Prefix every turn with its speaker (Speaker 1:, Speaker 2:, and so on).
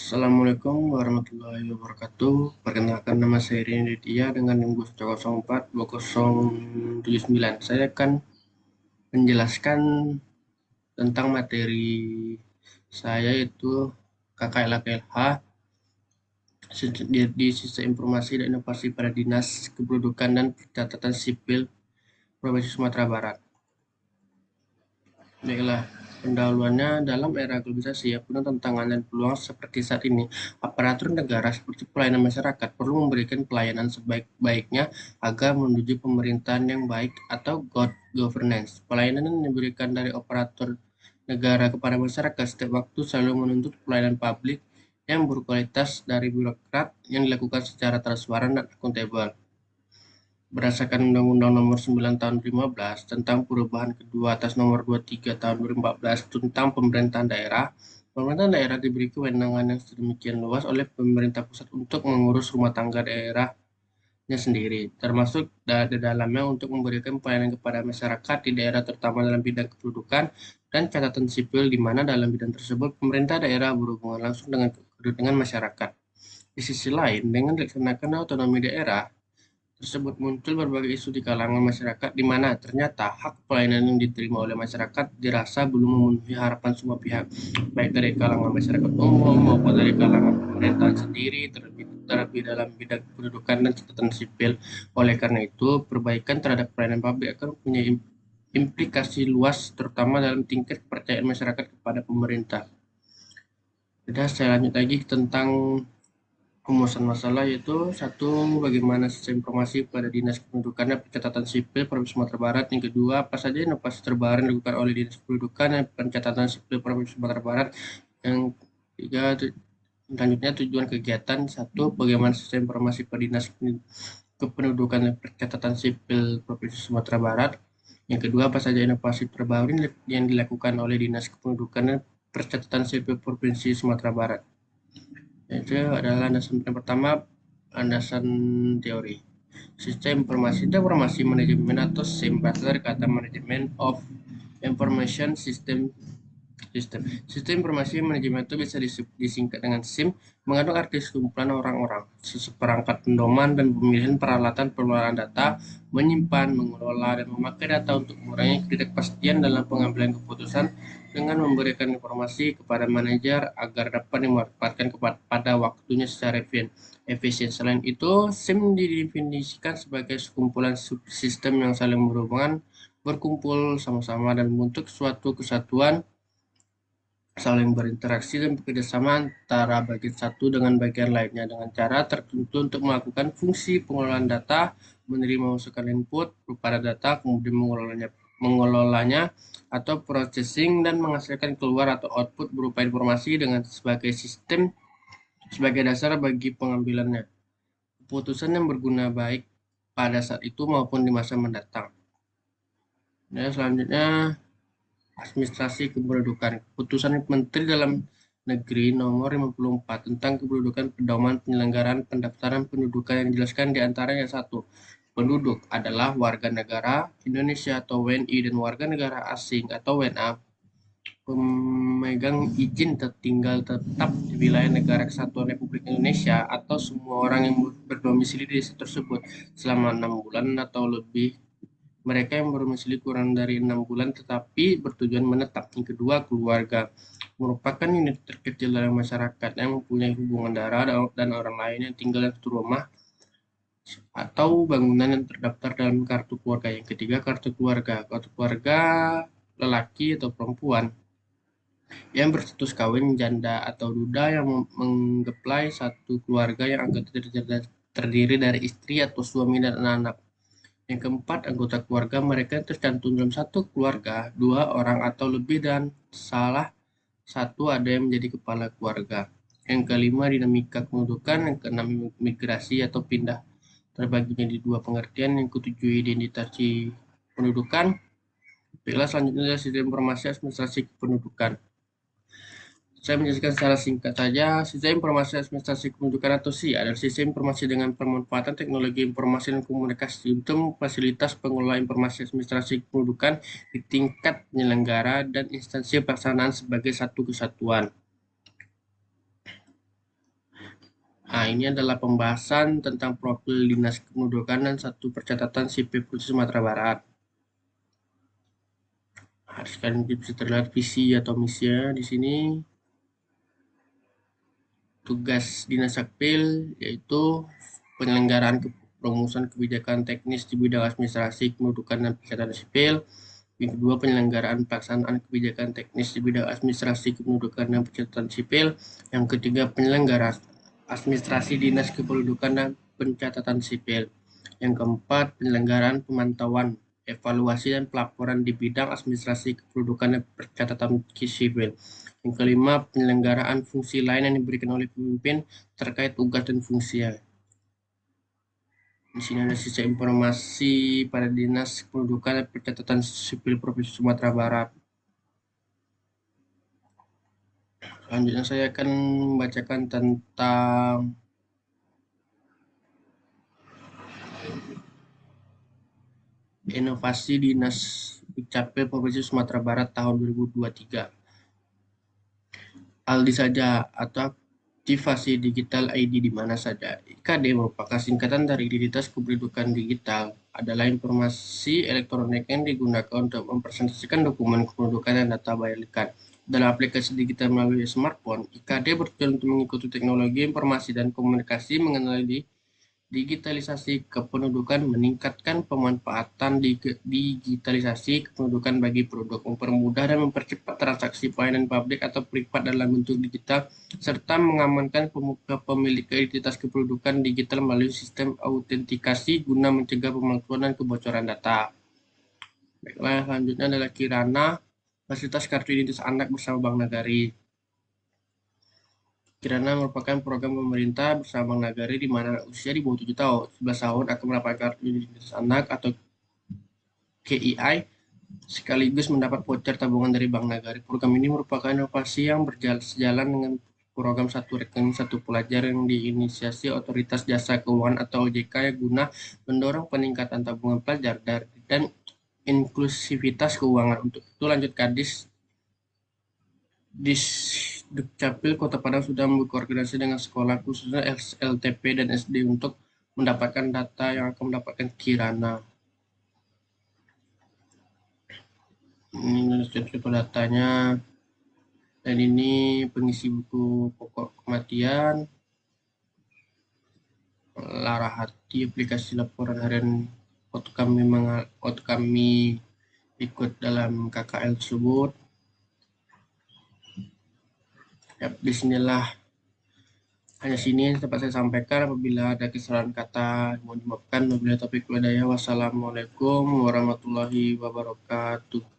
Speaker 1: Assalamualaikum warahmatullahi wabarakatuh. Perkenalkan, nama saya Rini Ditya dengan NIM 042079. Saya akan menjelaskan tentang materi saya, yaitu KKLH di Sistem Informasi dan Inovasi pada Dinas Kependudukan dan Pencatatan Sipil Provinsi Sumatera Barat. Baiklah, pendahuluannya, dalam era globalisasi yang penuh tantangan dan peluang seperti saat ini, aparatur negara seperti pelayanan masyarakat perlu memberikan pelayanan sebaik-baiknya agar menuju pemerintahan yang baik atau good governance. Pelayanan yang diberikan dari operator negara kepada masyarakat setiap waktu selalu menuntut pelayanan publik yang berkualitas dari birokrat yang dilakukan secara transparan dan akuntabel. Berdasarkan Undang-Undang Nomor 9 Tahun 2015 tentang perubahan kedua atas Nomor 23 Tahun 2014 tentang pemerintahan daerah diberi kewenangan yang sedemikian luas oleh pemerintah pusat untuk mengurus rumah tangga daerahnya sendiri, termasuk di dalamnya untuk memberikan pelayanan kepada masyarakat di daerah, terutama dalam bidang kependudukan dan catatan sipil, di mana dalam bidang tersebut pemerintah daerah berhubungan langsung dengan masyarakat. Di sisi lain, dengan dilaksanakan otonomi daerah tersebut, muncul berbagai isu di kalangan masyarakat di mana ternyata hak pelayanan yang diterima oleh masyarakat dirasa belum memenuhi harapan semua pihak, baik dari kalangan masyarakat umum maupun dari kalangan pemerintahan sendiri, terlebih dalam bidang pendudukan dan catatan sipil. Oleh karena itu, perbaikan terhadap pelayanan publik akan punya implikasi luas, terutama dalam tingkat kepercayaan masyarakat kepada pemerintah. Sudah, saya lanjut lagi tentang rumusan masalah, yaitu satu, bagaimana sistem informasi pada Dinas Kependudukan dan Pencatatan Sipil Provinsi Sumatera Barat. Yang kedua, apa saja inovasi terbaru yang dilakukan oleh Dinas Kependudukan dan Pencatatan Sipil Provinsi Sumatera Barat. Yang ketiga, selanjutnya tujuan kegiatan. Satu, bagaimana sistem informasi pada Dinas Kependudukan dan Pencatatan Sipil Provinsi Sumatera Barat. Yang kedua, apa saja inovasi terbaru yang dilakukan oleh Dinas Kependudukan dan Pencatatan Sipil Provinsi Sumatera Barat. Itu adalah landasan yang pertama, landasan teori. Sistem informasi manajemen atau SIM berasal dari kata Management of Information System. Sistem informasi manajemen itu bisa disingkat dengan SIM, mengandung arti sekumpulan orang-orang, seperangkat pendoman dan pemilihan peralatan pengelolaan data, menyimpan, mengelola, dan memakai data untuk mengurangi ketidakpastian dalam pengambilan keputusan dengan memberikan informasi kepada manajer agar dapat dimanfaatkan pada waktunya secara efisien. Selain itu, SIM didefinisikan sebagai sekumpulan subsistem yang saling berhubungan, berkumpul sama-sama dan membentuk suatu kesatuan, saling berinteraksi dan bekerjasama antara bagian satu dengan bagian lainnya dengan cara tertentu untuk melakukan fungsi pengelolaan data, menerima masukan input berupa data, kemudian mengelolanya atau processing, dan menghasilkan keluar atau output berupa informasi dengan sebagai sistem sebagai dasar bagi pengambilannya keputusan yang berguna baik pada saat itu maupun di masa mendatang. Ya, selanjutnya, administrasi kependudukan. Keputusan Menteri Dalam Negeri Nomor 54 tentang kependudukan, pedoman penyelenggaraan pendaftaran pendudukan yang dijelaskan di antaranya: satu, penduduk adalah warga negara Indonesia atau WNI dan warga negara asing atau WNA pemegang izin tinggal tetap di wilayah negara kesatuan Republik Indonesia atau semua orang yang berdomisili di desa tersebut selama 6 bulan atau lebih. Mereka yang berdomisili kurang dari 6 bulan tetapi bertujuan menetap. Yang kedua, keluarga merupakan unit terkecil dalam masyarakat yang mempunyai hubungan darah dan orang lain yang tinggal di satu rumah atau bangunan yang terdaftar dalam kartu keluarga. Yang ketiga, kartu keluarga. Kartu keluarga lelaki atau perempuan yang berstatus kawin, janda atau duda yang menggeplai satu keluarga yang anggota terdiri dari istri atau suami dan anak-anak. Yang keempat, anggota keluarga mereka tercantum dalam satu keluarga, 2 orang atau lebih, dan salah satu ada yang menjadi kepala keluarga. Yang kelima, dinamika kependudukan. Yang keenam, migrasi atau pindah terbaginya di 2 pengertian. Yang ketujuh, identitasi pendudukan. Baiklah, selanjutnya adalah sistem informasi administrasi kependudukan. Saya menjelaskan secara singkat saja. Sistem informasi administrasi kependudukan atau SI adalah sistem informasi dengan pemanfaatan teknologi informasi dan komunikasi untuk memfasilitasi pengelolaan informasi administrasi kependudukan di tingkat penyelenggara dan instansi pelaksanaan sebagai satu kesatuan. Nah, ini adalah pembahasan tentang profil Dinas Kependudukan dan satu percatatan sipil Provinsi Sumatera Barat. Nah, sekarang bisa terlihat visi atau misinya di sini. Tugas Dinas Akpil yaitu penyelenggaraan perumusan kebijakan teknis di bidang administrasi, kependudukan, dan pencatatan sipil. Yang kedua, penyelenggaraan pelaksanaan kebijakan teknis di bidang administrasi, kependudukan, dan pencatatan sipil. Yang ketiga, penyelenggara administrasi dinas kependudukan dan pencatatan sipil. Yang keempat, penyelenggaraan pemantauan, evaluasi, dan pelaporan di bidang administrasi, kependudukan, dan pencatatan sipil. Yang kelima, penyelenggaraan fungsi lain yang diberikan oleh pemimpin terkait tugas dan fungsinya. Di sini ada sisa informasi pada Dinas Kependudukan dan Pencatatan Sipil Provinsi Sumatera Barat. Selanjutnya saya akan membacakan tentang inovasi Dinas Dukcapil Provinsi Sumatera Barat tahun 2023. Aldi saja atau aktivasi digital ID di mana saja. IKD merupakan singkatan dari Identitas Kependudukan Digital, adalah informasi elektronik yang digunakan untuk mempresentasikan dokumen kependudukan dan data balikan. Dalam aplikasi digital melalui smartphone, IKD bertujuan untuk mengikuti teknologi informasi dan komunikasi mengenai digitalisasi kependudukan, meningkatkan pemanfaatan digitalisasi kependudukan bagi produk, mempermudah dan mempercepat transaksi pelayanan publik atau privat dalam bentuk digital, serta mengamankan kepemilikan identitas kependudukan digital melalui sistem autentikasi guna mencegah pemalsuan dan kebocoran data. Baiklah, selanjutnya adalah Kirana, fasilitas kartu identitas anak bersama Bank Nagari. Kirana merupakan program pemerintah bersama Bank Nagari di mana usia di bawah 7 tahun, 11 tahun akan mendapatkan kartu identitas anak atau KII sekaligus mendapat voucher tabungan dari Bank Nagari. Program ini merupakan inovasi yang sejalan dengan program satu rekening satu pelajar yang diinisiasi Otoritas Jasa Keuangan atau OJK yang guna mendorong peningkatan tabungan pelajar dan inklusivitas keuangan. Untuk itu lanjut Kadis Dukcapil Kota Padang sudah berkoordinasi dengan sekolah khususnya LTP dan SD untuk mendapatkan data yang akan mendapatkan Kirana. Ini contoh datanya. Dan ini pengisi buku pokok kematian, Lara Hati, aplikasi laporan harian waktu kami ikut dalam KKL tersebut. Ya, disinilah hanya sini yang dapat saya sampaikan. Apabila ada kesalahan kata mohon dimaafkan. Wabillahi taufiq wal hidayah. Wassalamualaikum warahmatullahi wabarakatuh.